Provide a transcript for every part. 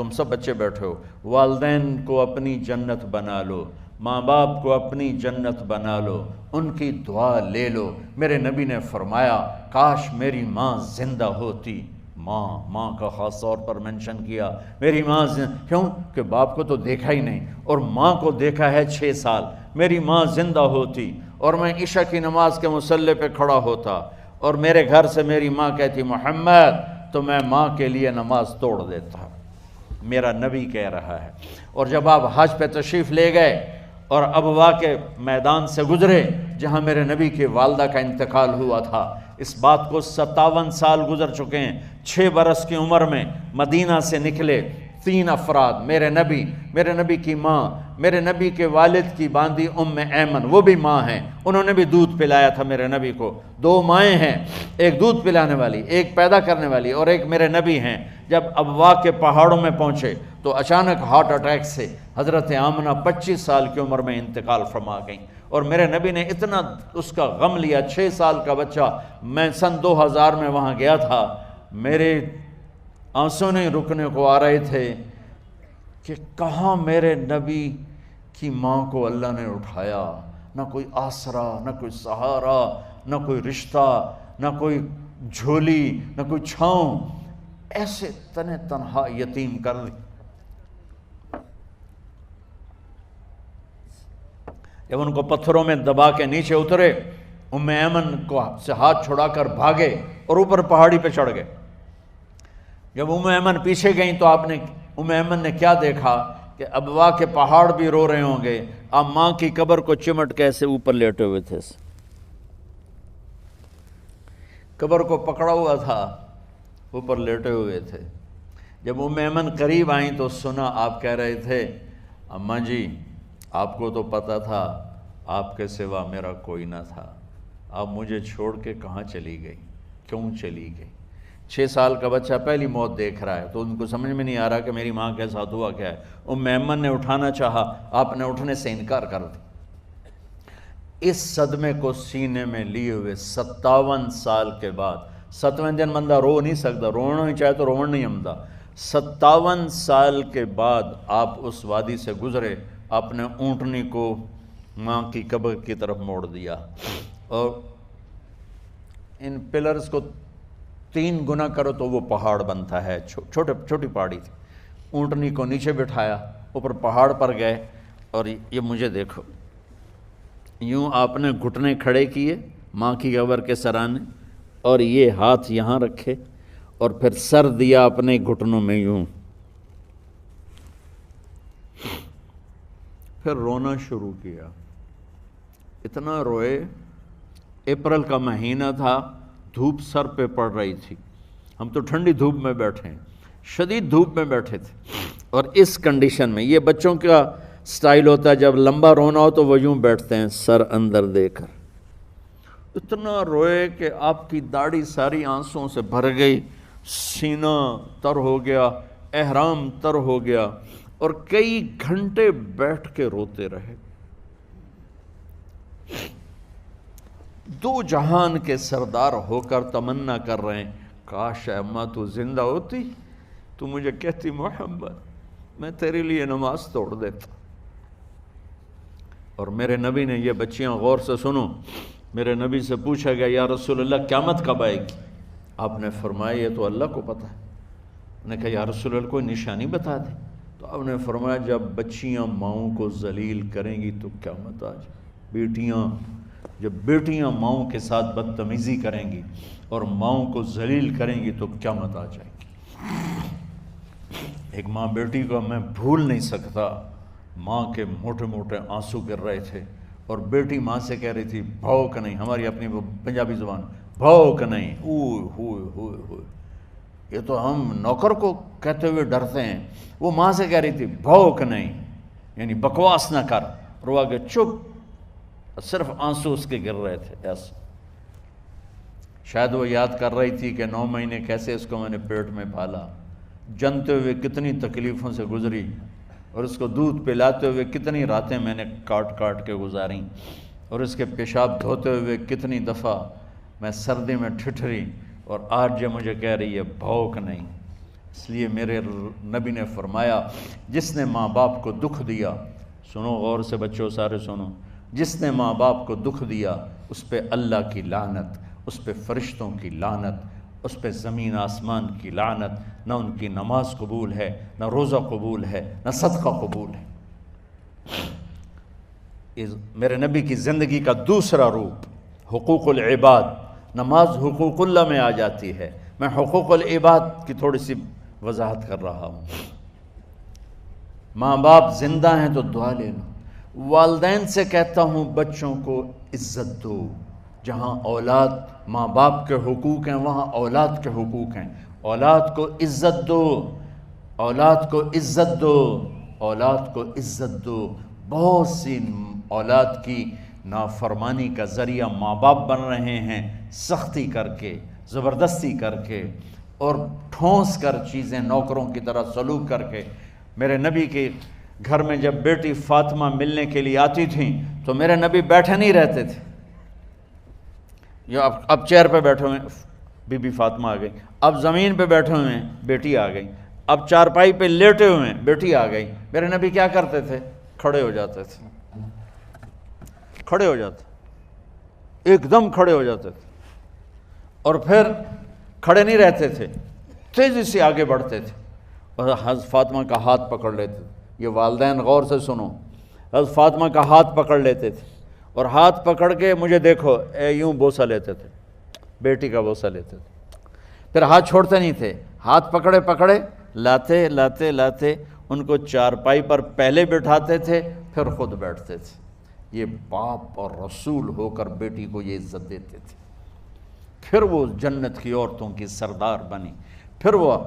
تم سب بچے بیٹھے ہو، والدین کو اپنی جنت بنا لو، ماں باپ کو اپنی جنت بنا لو، ان کی دعا لے لو۔ میرے نبی نے فرمایا کاش میری ماں زندہ ہوتی۔ ماں کا خاص طور پر منشن کیا، میری ماں کیوں کہ باپ کو تو دیکھا ہی نہیں، اور ماں کو دیکھا ہے 6 سال۔ میری ماں زندہ ہوتی اور میں عشاء کی نماز کے مصلی پہ کھڑا ہوتا اور میرے گھر سے میری ماں کہتی محمد، تو میں ماں کے لیے نماز توڑ دیتا۔ میرا نبی کہہ رہا ہے۔ اور جب آپ حج پہ تشریف لے گئے اور ابوا کے میدان سے گزرے جہاں میرے نبی کی والدہ کا انتقال ہوا تھا، اس بات کو 57 سال گزر چکے ہیں۔ 6 برس کی عمر میں مدینہ سے نکلے 3 افراد، میرے نبی کی ماں، میرے نبی کے والد کی باندی ام ایمن، وہ بھی ماں ہیں، انہوں نے بھی دودھ پلایا تھا میرے نبی کو۔ 2 مائیں ہیں، ایک دودھ پلانے والی، ایک پیدا کرنے والی، اور ایک میرے نبی ہیں۔ جب ابوا کے پہاڑوں میں پہنچے تو اچانک ہارٹ اٹیک سے حضرت آمنہ 25 سال کی عمر میں انتقال فرما گئیں، اور میرے نبی نے اتنا اس کا غم لیا۔ 6 سال کا بچہ، میں سن 2000 میں وہاں گیا تھا، میرے آنسوں نہیں رکنے کو آ رہے تھے کہ کہاں میرے نبی کی ماں کو اللہ نے اٹھایا، نہ کوئی آسرا، نہ کوئی سہارا، نہ کوئی رشتہ، نہ کوئی جھولی، نہ کوئی چھاؤں، ایسے تنہا یتیم کر دی۔ جب ان کو پتھروں میں دبا کے نیچے اترے، ام ایمن کو سے ہاتھ چھڑا کر بھاگے اور اوپر پہاڑی پہ چڑھ گئے۔ جب ام ایمن پیچھے گئیں تو ام ایمن نے کیا دیکھا کہ ابوا کے پہاڑ بھی رو رہے ہوں گے، آپ ماں کی قبر کو چمٹ کے ایسے اوپر لیٹے ہوئے تھے، قبر کو پکڑا ہوا تھا، اوپر لیٹے ہوئے تھے۔ جب ام ایمن قریب آئیں تو سنا آپ کہہ رہے تھے اماں جی، آپ کو تو پتہ تھا آپ کے سوا میرا کوئی نہ تھا، آپ مجھے چھوڑ کے کہاں چلی گئی، کیوں چلی گئی؟ 6 سال کا بچہ پہلی موت دیکھ رہا ہے تو ان کو سمجھ میں نہیں آ رہا کہ میری ماں کے ساتھ ہوا کیا ہے۔ ام ایمن نے اٹھانا چاہا، آپ نے اٹھنے سے انکار کر دی۔ اس صدمے کو سینے میں لیے ہوئے 57 سال کے بعد، 7ویں دن بندہ رو نہیں سکتا، رونا ہی چاہے تو رونا نہیں آمدا، 57 سال کے بعد آپ اس وادی سے گزرے، اپنے اونٹنی کو ماں کی قبر کی طرف موڑ دیا، اور ان پلرز کو 3 گنا کرو تو وہ پہاڑ بنتا ہے، چھوٹی پہاڑی تھی۔ اونٹنی کو نیچے بٹھایا، اوپر پہاڑ پر گئے، اور یہ مجھے دیکھو، یوں آپ نے گھٹنے کھڑے کیے ماں کی قبر کے سرانے، اور یہ ہاتھ یہاں رکھے، اور پھر سر دیا اپنے گھٹنوں میں یوں، پھر رونا شروع کیا۔ اتنا روئے، اپریل کا مہینہ تھا، دھوپ سر پہ پڑ رہی تھی، ہم تو ٹھنڈی دھوپ میں بیٹھے ہیں، شدید دھوپ میں بیٹھے تھے، اور اس کنڈیشن میں یہ بچوں کا سٹائل ہوتا ہے، جب لمبا رونا ہو تو وہ یوں بیٹھتے ہیں سر اندر دے کر۔ اتنا روئے کہ آپ کی داڑھی ساری آنسوں سے بھر گئی، سینہ تر ہو گیا، احرام تر ہو گیا، اور کئی گھنٹے بیٹھ کے روتے رہے۔ 2 جہان کے سردار ہو کر تمنا کر رہے ہیں کاش اماں تو زندہ ہوتی، تو مجھے کہتی محمد میں تیرے لیے نماز توڑ دیتا۔ اور میرے نبی نے، یہ بچیاں غور سے سنو، میرے نبی سے پوچھا گیا یا رسول اللہ قیامت کب آئے گی؟ آپ نے فرمایا یہ تو اللہ کو پتہ ہے۔ انہوں نے کہا یا رسول اللہ کوئی نشانی بتا دیں، تو آپ نے فرمایا جب بچیاں ماؤں کو ذلیل کریں گی تو قیامت آ جائے۔ جب بیٹیاں ماؤں کے ساتھ بدتمیزی کریں گی اور ماؤں کو ذلیل کریں گی تو قیامت آ جائے گی۔ ایک ماں بیٹی کو میں بھول نہیں سکتا، ماں کے موٹے موٹے آنسو گر رہے تھے، اور بیٹی ماں سے کہہ رہی تھی بھوک نہیں، ہماری اپنی پنجابی زبان بھوک نہیں، اوئے ہوئے ہوئے ہوئے، یہ تو ہم نوکر کو کہتے ہوئے ڈرتے ہیں، وہ ماں سے کہہ رہی تھی بھوک نہیں، یعنی بکواس نہ کر، روا کے چپ، صرف آنسو اس کے گر رہے تھے ایسا۔ شاید وہ یاد کر رہی تھی کہ 9 مہینے کیسے اس کو میں نے پیٹ میں پالا، جنتے ہوئے کتنی تکلیفوں سے گزری، اور اس کو دودھ پلاتے ہوئے کتنی راتیں میں نے کاٹ کاٹ کے گزاریں، اور اس کے پیشاب دھوتے ہوئے کتنی دفعہ میں سردی میں ٹھٹھری، اور آج یہ مجھے کہہ رہی ہے بھوک نہیں۔ اس لیے میرے نبی نے فرمایا جس نے ماں باپ کو دکھ دیا، سنو غور سے بچوں سارے سنو، جس نے ماں باپ کو دکھ دیا اس پہ اللہ کی لعنت، اس پہ فرشتوں کی لعنت، اس پہ زمین آسمان کی لعنت، نہ ان کی نماز قبول ہے، نہ روزہ قبول ہے، نہ صدقہ قبول ہے۔ میرے نبی کی زندگی کا دوسرا روپ حقوق العباد، نماز حقوق اللہ میں آ جاتی ہے، میں حقوق العباد کی تھوڑی سی وضاحت کر رہا ہوں۔ ماں باپ زندہ ہیں تو دعا لے لو۔ والدین سے کہتا ہوں بچوں کو عزت دو، جہاں اولاد ماں باپ کے حقوق ہیں وہاں اولاد کے حقوق ہیں، اولاد کو عزت دو، اولاد کو عزت دو، اولاد کو عزت دو۔ بہت سی اولاد کی نافرمانی کا ذریعہ ماں باپ بن رہے ہیں، سختی کر کے، زبردستی کر کے اور ٹھونس کر چیزیں نوکروں کی طرح سلوک کر کے۔ میرے نبی کے گھر میں جب بیٹی فاطمہ ملنے کے لیے آتی تھیں تو میرے نبی بیٹھے نہیں رہتے تھے، یا اب چیئر پہ بیٹھے ہوئے بی بی فاطمہ آ گئی، اب زمین پہ بیٹھے ہوئے ہیں بیٹی آ گئی، اب چارپائی پہ لیٹے ہوئے ہیں بیٹی آ گئی۔ میرے نبی کیا کرتے تھے؟ کھڑے ہو جاتے تھے، کھڑے ہو جاتے، ایک دم کھڑے ہو جاتے تھے، اور پھر کھڑے نہیں رہتے تھے، تیزی سے آگے بڑھتے تھے اور حضرت فاطمہ کا ہاتھ پکڑ لیتے تھے۔ یہ والدین غور سے سنو، حضرت فاطمہ کا ہاتھ پکڑ لیتے تھے اور ہاتھ پکڑ کے مجھے دیکھو یوں بوسہ لیتے تھے، بیٹی کا بوسہ لیتے تھے، پھر ہاتھ چھوڑتے نہیں تھے، ہاتھ پکڑے پکڑے لاتے لاتے لاتے ان کو چارپائی پر پہلے بٹھاتے تھے پھر خود بیٹھتے تھے۔ یہ باپ اور رسول ہو کر بیٹی کو یہ عزت دیتے تھے۔ پھر وہ جنت کی عورتوں کی سردار بنی، پھر وہ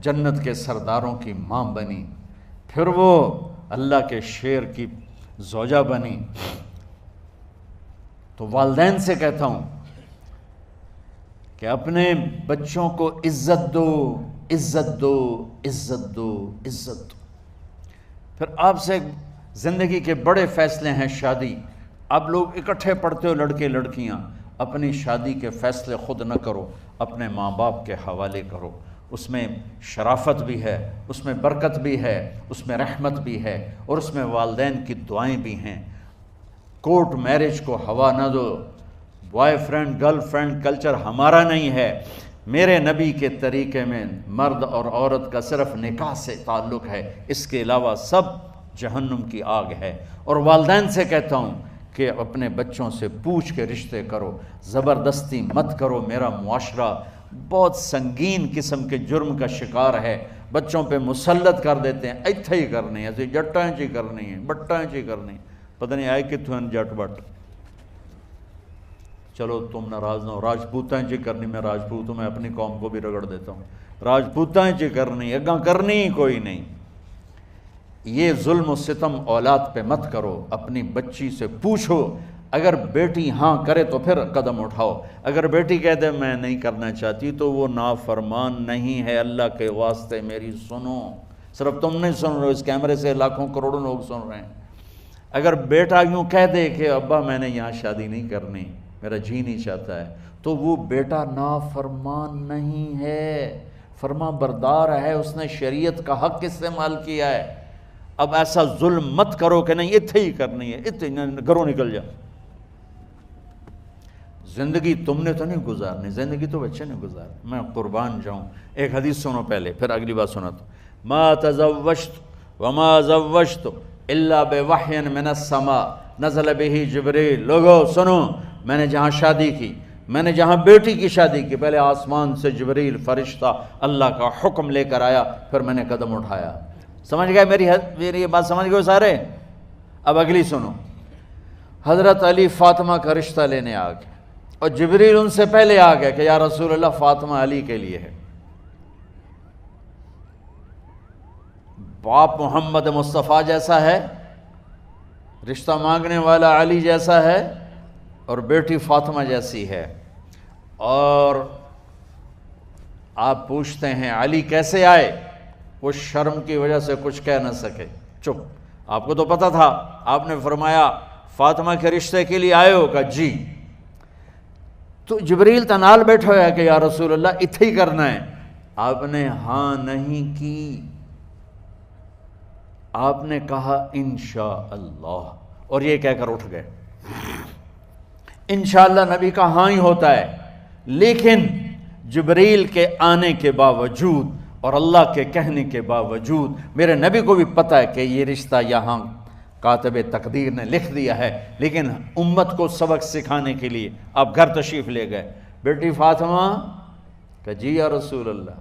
جنت کے سرداروں کی ماں بنی، پھر وہ اللہ کے شیر کی زوجہ بنی۔ تو والدین سے کہتا ہوں کہ اپنے بچوں کو عزت دو، عزت دو، عزت دو، عزت دو۔ پھر آپ سے زندگی کے بڑے فیصلے ہیں شادی۔ اب لوگ اکٹھے پڑھتے ہو لڑکے لڑکیاں، اپنی شادی کے فیصلے خود نہ کرو، اپنے ماں باپ کے حوالے کرو۔ اس میں شرافت بھی ہے، اس میں برکت بھی ہے، اس میں رحمت بھی ہے، اور اس میں والدین کی دعائیں بھی ہیں۔ کورٹ میرج کو ہوا نہ دو، boyfriend girlfriend culture ہمارا نہیں ہے۔ میرے نبی کے طریقے میں مرد اور عورت کا صرف نکاح سے تعلق ہے، اس کے علاوہ سب جہنم کی آگ ہے۔ اور والدین سے کہتا ہوں کہ اپنے بچوں سے پوچھ کے رشتے کرو، زبردستی مت کرو۔ میرا معاشرہ بہت سنگین قسم کے جرم کا شکار ہے، بچوں پہ مسلط کر دیتے ہیں، ایتھے ہی کرنی ہے، ایسے جٹائیں چی کرنی ہے، بٹائیں چی کرنی ہے، پتہ نہیں آئے کتوں ہیں جٹ بٹ۔ چلو تم ناراض نہ ہو، راجپوتائیں چی کرنی، میں راجپوت ہوں، میں اپنی قوم کو بھی رگڑ دیتا ہوں، راجپوتائیں چی کرنی، اگاں کرنی ہی کوئی نہیں۔ یہ ظلم و ستم اولاد پہ مت کرو، اپنی بچی سے پوچھو، اگر بیٹی ہاں کرے تو پھر قدم اٹھاؤ، اگر بیٹی کہہ دے میں نہیں کرنا چاہتی تو وہ نافرمان نہیں ہے۔ اللہ کے واسطے میری سنو، صرف تم نہیں سن رہے ہو، اس کیمرے سے لاکھوں کروڑوں لوگ سن رہے ہیں۔ اگر بیٹا یوں کہہ دے کہ ابا میں نے یہاں شادی نہیں کرنی، میرا جی نہیں چاہتا ہے، تو وہ بیٹا نافرمان نہیں ہے، فرما بردار ہے، اس نے شریعت کا حق استعمال کیا ہے۔ اب ایسا ظلم مت کرو کہ نہیں اتھے ہی کرنی ہے، اتھے گھروں نکل جا۔ زندگی تم نے تو نہیں گزارنی، زندگی تو بچے نے گزارنی۔ میں قربان جاؤں، ایک حدیث سنو پہلے پھر اگلی بات سناتا ہوں۔ ما تزوجت وما زوجت الا بوحی من السماء نزل به جبریل۔ لوگو سنو، میں نے جہاں شادی کی، میں نے جہاں بیٹی کی شادی کی، پہلے آسمان سے جبریل فرشتہ اللہ کا حکم لے کر آیا، پھر میں نے قدم اٹھایا۔ سمجھ گئے میری یہ بات؟ سمجھ گئے سارے؟ اب اگلی سنو۔ حضرت علی فاطمہ کا رشتہ لینے آ گئے اور جبریل ان سے پہلے آ گیا کہ یا رسول اللہ فاطمہ علی کے لیے ہے۔ باپ محمد مصطفیٰ جیسا ہے، رشتہ مانگنے والا علی جیسا ہے، اور بیٹی فاطمہ جیسی ہے۔ اور آپ پوچھتے ہیں علی کیسے آئے؟ وہ شرم کی وجہ سے کچھ کہہ نہ سکے، چپ۔ آپ کو تو پتہ تھا، آپ نے فرمایا فاطمہ کے رشتے کے لیے آئے ہو؟ کہا جی۔ تو جبریل تنال بیٹھا ہوا ہے کہ یا رسول اللہ اتھے ہی کرنا ہے، آپ نے ہاں نہیں کی، آپ نے کہا انشاءاللہ، اور یہ کہہ کر اٹھ گئے۔ انشاءاللہ نبی کا ہاں ہی ہوتا ہے، لیکن جبریل کے آنے کے باوجود اور اللہ کے کہنے کے باوجود میرے نبی کو بھی پتہ ہے کہ یہ رشتہ یہاں کاتب تقدیر نے لکھ دیا ہے، لیکن امت کو سبق سکھانے کے لیے آپ گھر تشریف لے گئے۔ بیٹی فاطمہ کہ جی یا رسول اللہ،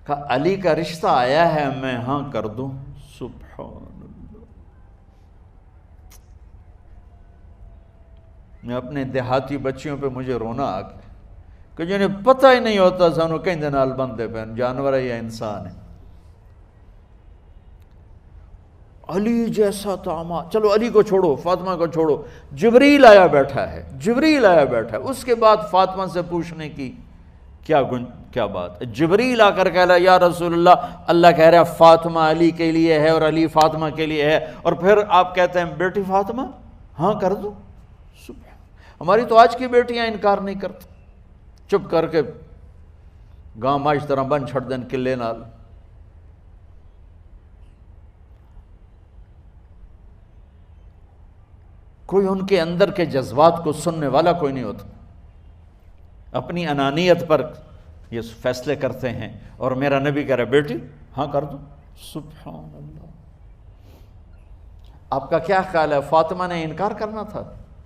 کہا علی کا رشتہ آیا ہے، میں ہاں کر دوں؟ سبحان اللہ۔ میں اپنے دیہاتی بچیوں پہ مجھے رونا آ گیا کہ جنہیں پتہ ہی نہیں ہوتا سانو کہیں نال بندے پہ جانور ہے یا انسان ہے۔ علی جیسا داماد، چلو علی کو چھوڑو، فاطمہ کو چھوڑو، جبریل آیا بیٹھا ہے، جبریل آیا بیٹھا ہے۔ اس کے بعد فاطمہ سے پوچھنے کی کیا بات؟ جبریل آ کر کہہ رہا یا رسول اللہ، اللہ کہہ رہا ہے فاطمہ علی کے لیے ہے اور علی فاطمہ کے لیے ہے، اور پھر آپ کہتے ہیں بیٹی فاطمہ ہاں کر دو۔ ہماری تو آج کی بیٹیاں انکار نہیں کرتی، چپ کر کے گاں ماش طرح بن چھڑ دین کلے نال۔ کوئی ان کے اندر کے جذبات کو سننے والا کوئی نہیں ہوتا، اپنی انانیت پر یہ فیصلے کرتے ہیں، اور میرا نبی کہہ رہا بیٹی ہاں کر دو۔ سبحان اللہ۔ آپ کا کیا خیال ہے فاطمہ نے انکار کرنا تھا؟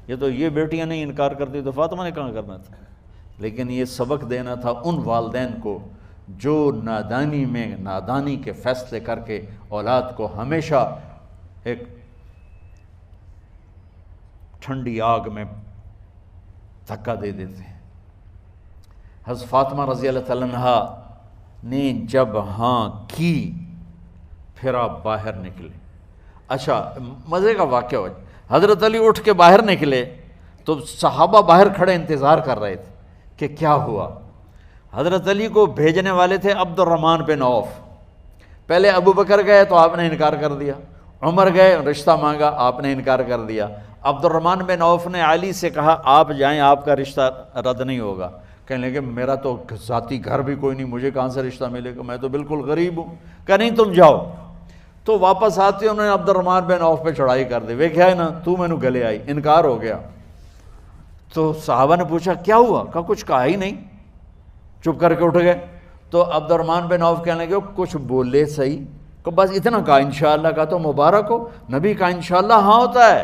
یہ تو یہ بیٹیاں نہیں انکار کرتی تو فاطمہ نے کہاں کرنا تھا؟ لیکن یہ سبق دینا تھا ان والدین کو جو نادانی میں نادانی کے فیصلے کر کے اولاد کو ہمیشہ ایک ٹھنڈی آگ میں دھکا دے دیتے ہیں۔ حضرت فاطمہ رضی اللہ تعالیٰ عنہا نے جب ہاں کی پھر آپ باہر نکلے۔ اچھا مزے کا واقعہ ہو، حضرت علی اٹھ کے باہر نکلے تو صحابہ باہر کھڑے انتظار کر رہے تھے کہ کیا ہوا۔ حضرت علی کو بھیجنے والے تھے عبد الرحمن بن عوف، پہلے ابو بکر گئے تو آپ نے انکار کر دیا، عمر گئے رشتہ مانگا، آپ نے انکار کر دیا۔ عبد الرحمن بن عوف نے علی سے کہا آپ جائیں، آپ کا رشتہ رد نہیں ہوگا۔ کہنے لگے میرا تو ذاتی گھر بھی کوئی نہیں، مجھے کہاں سے رشتہ ملے گا، میں تو بالکل غریب ہوں۔ کہا نہیں تم جاؤ۔ تو واپس آتے انہوں نے عبد الرحمن بن عوف پہ چڑھائی کر دی، ویکھیا ہے نا تو میں نو گلے آئی، انکار ہو گیا۔ تو صحابہ نے پوچھا کیا ہوا؟ کہا کچھ کہا ہی نہیں، چپ کر کے اٹھ گئے۔ تو عبد الرحمن بن عوف کہنے لگے کچھ بولے صحیح، کہ بس اتنا کہا انشاءاللہ، کہا تو مبارک ہو، نبی کا انشاءاللہ ہاں ہوتا ہے۔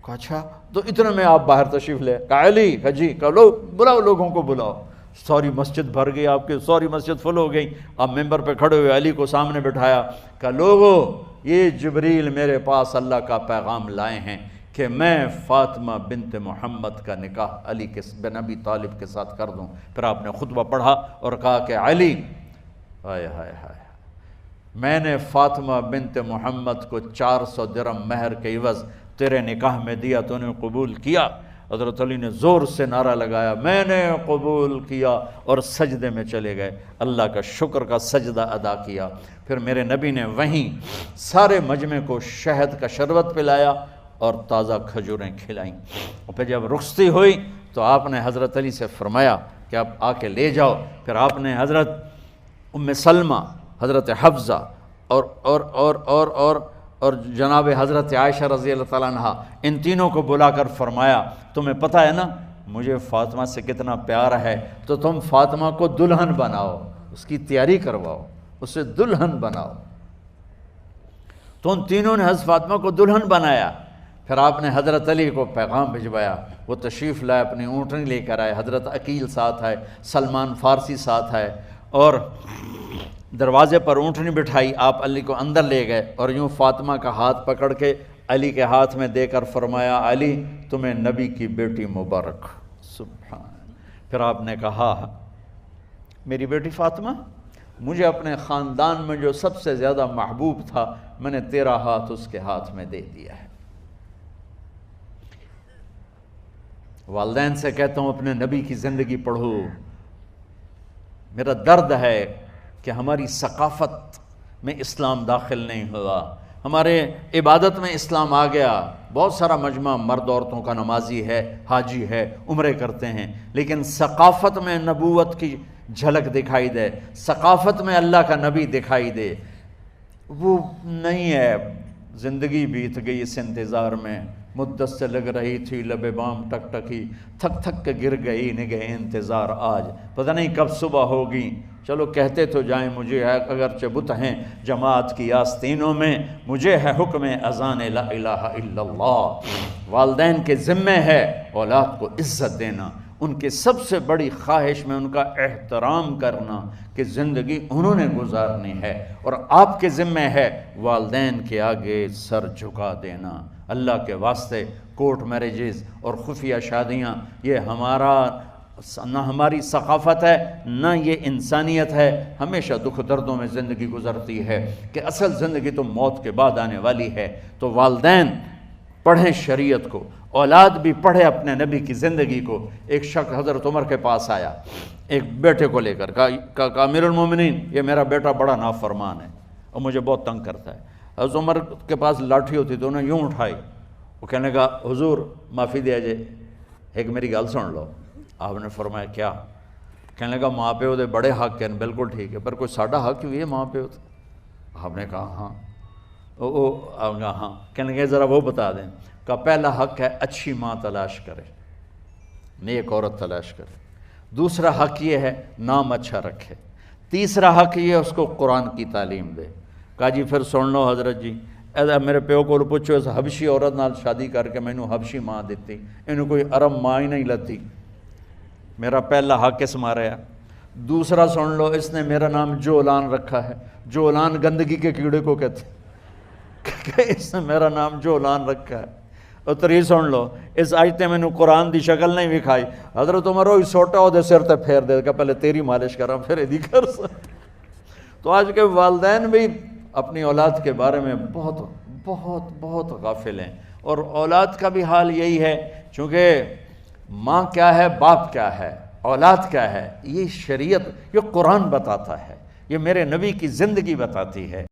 کہا اچھا، تو اتنے میں آپ باہر تشریف لے۔ کہا علی، کہا جی، کہا لو بلاؤ، لوگوں کو بلاؤ۔ ساری مسجد بھر گئی، آپ کی ساری مسجد فل ہو گئی۔ آپ ممبر پہ کھڑے ہوئے علی کو سامنے بٹھایا، کہا لوگو یہ جبریل میرے پاس اللہ کا پیغام لائے ہیں کہ میں فاطمہ بنت محمد کا نکاح علی کے بن ابی طالب کے ساتھ کر دوں۔ پھر آپ نے خطبہ پڑھا اور کہا کہ علی، ہائے ہائے ہائے، میں نے فاطمہ بنت محمد کو 400 درہم مہر کے عوض تیرے نکاح میں دیا، تو نے قبول کیا؟ حضرت علی نے زور سے نعرہ لگایا میں نے قبول کیا، اور سجدے میں چلے گئے، اللہ کا شکر کا سجدہ ادا کیا۔ پھر میرے نبی نے وہیں سارے مجمع کو شہد کا شربت پلایا اور تازہ کھجوریں کھلائیں، اور پھر جب رخصتی ہوئی تو آپ نے حضرت علی سے فرمایا کہ آپ آ کے لے جاؤ۔ پھر آپ نے حضرت ام سلمہ، حضرت حفصہ اور جناب حضرت عائشہ رضی اللہ تعالیٰ عنہ، ان تینوں کو بلا کر فرمایا تمہیں پتہ ہے نا مجھے فاطمہ سے کتنا پیار ہے، تو تم فاطمہ کو دلہن بناؤ، اس کی تیاری کرواؤ، اسے دلہن بناؤ۔ تو ان تینوں نے حضرت فاطمہ کو دلہن بنایا۔ پھر آپ نے حضرت علی کو پیغام بھجوایا، وہ تشریف لائے، اپنی اونٹنی لے کر آئے، حضرت عقیل ساتھ ہے، سلمان فارسی ساتھ ہے، اور دروازے پر اونٹنی بٹھائی، آپ علی کو اندر لے گئے اور یوں فاطمہ کا ہاتھ پکڑ کے علی کے ہاتھ میں دے کر فرمایا علی تمہیں نبی کی بیٹی مبارک۔ سبحان۔ پھر آپ نے کہا میری بیٹی فاطمہ، مجھے اپنے خاندان میں جو سب سے زیادہ محبوب تھا میں نے تیرا ہاتھ اس کے ہاتھ میں دے دیا ہے۔ والدین سے کہتا ہوں اپنے نبی کی زندگی پڑھو۔ میرا درد ہے کہ ہماری ثقافت میں اسلام داخل نہیں ہوا، ہمارے عبادت میں اسلام آ گیا، بہت سارا مجمع مرد عورتوں کا نمازی ہے، حاجی ہے، عمرے کرتے ہیں، لیکن ثقافت میں نبوت کی جھلک دکھائی دے، ثقافت میں اللہ کا نبی دکھائی دے، وہ نہیں ہے۔ زندگی بیت گئی اس انتظار میں، مدت سے لگ رہی تھی لب بام ٹک ٹکی، تھک تھک کے گر گئی نگہ انتظار آج، پتہ نہیں کب صبح ہوگی۔ چلو کہتے تو جائیں مجھے ہے اگرچہ بت ہیں جماعت کی آستینوں میں، مجھے ہے حکم اذان لا الہ الا اللہ۔ والدین کے ذمہ ہے اولاد کو عزت دینا، ان کے سب سے بڑی خواہش میں ان کا احترام کرنا کہ زندگی انہوں نے گزارنی ہے، اور آپ کے ذمہ ہے والدین کے آگے سر جھکا دینا۔ اللہ کے واسطے کورٹ میرجز اور خفیہ شادیاں یہ نہ ہماری ثقافت ہے نہ یہ انسانیت ہے۔ ہمیشہ دکھ دردوں میں زندگی گزرتی ہے کہ اصل زندگی تو موت کے بعد آنے والی ہے۔ تو والدین پڑھیں شریعت کو، اولاد بھی پڑھے اپنے نبی کی زندگی کو۔ ایک شخص حضرت عمر کے پاس آیا ایک بیٹے کو لے کر، کہا امیر المومنین یہ میرا بیٹا بڑا نافرمان ہے اور مجھے بہت تنگ کرتا ہے۔ حضرت عمر کے پاس لاٹھی ہوتی تو انہوں نے یوں اٹھائی، وہ کہنے لگا حضور معافی دیا جائے، ایک میری گل سن لو۔ آپ نے فرمایا کیا؟ کہنے لگا ماں پیو دے بڑے حق ہیں، بالکل ٹھیک ہے، پر کوئی ساڈا حق بھی ہے ماں پیو تے؟ آپ نے کہا ہاں۔ آپ نے کہا ہاں۔ کہنے لگے ذرا وہ بتا دیں۔ کہا پہلا حق ہے اچھی ماں تلاش کرے، نیک عورت تلاش کرے۔ دوسرا حق یہ ہے نام اچھا رکھے۔ تیسرا حق یہ ہے اس کو قرآن کی تعلیم دے۔ کہا جی پھر سن لو حضرت جی، میرے پیو کو پوچھو اس حبشی عورت نال شادی کر کے مینوں حبشی ماں دیتی، انہوں کوئی عرب ماں ہی نہیں لتی۔ میرا پہلا حق اس مارا ہے۔ دوسرا سن لو، اس نے میرا نام جولان رکھا ہے، جولان گندگی کے کیڑے کو کہتے کہ اس نے میرا نام جولان رکھا ہے۔ اور تری سن لو، اس آج تے مینوں قرآن دی شکل نہیں وکھائی۔ حضرت عمر ہوئی سوٹا وہ دے سر تے پھیر دے کہ پہلے تیری مالش کراں پھر ایدی کر سکتا۔ تو آج کے والدین بھی اپنی اولاد کے بارے میں بہت بہت بہت غافل ہیں، اور اولاد کا بھی حال یہی ہے، چونکہ ماں کیا ہے، باپ کیا ہے، اولاد کیا ہے، یہ شریعت، یہ قرآن بتاتا ہے، یہ میرے نبی کی زندگی بتاتی ہے۔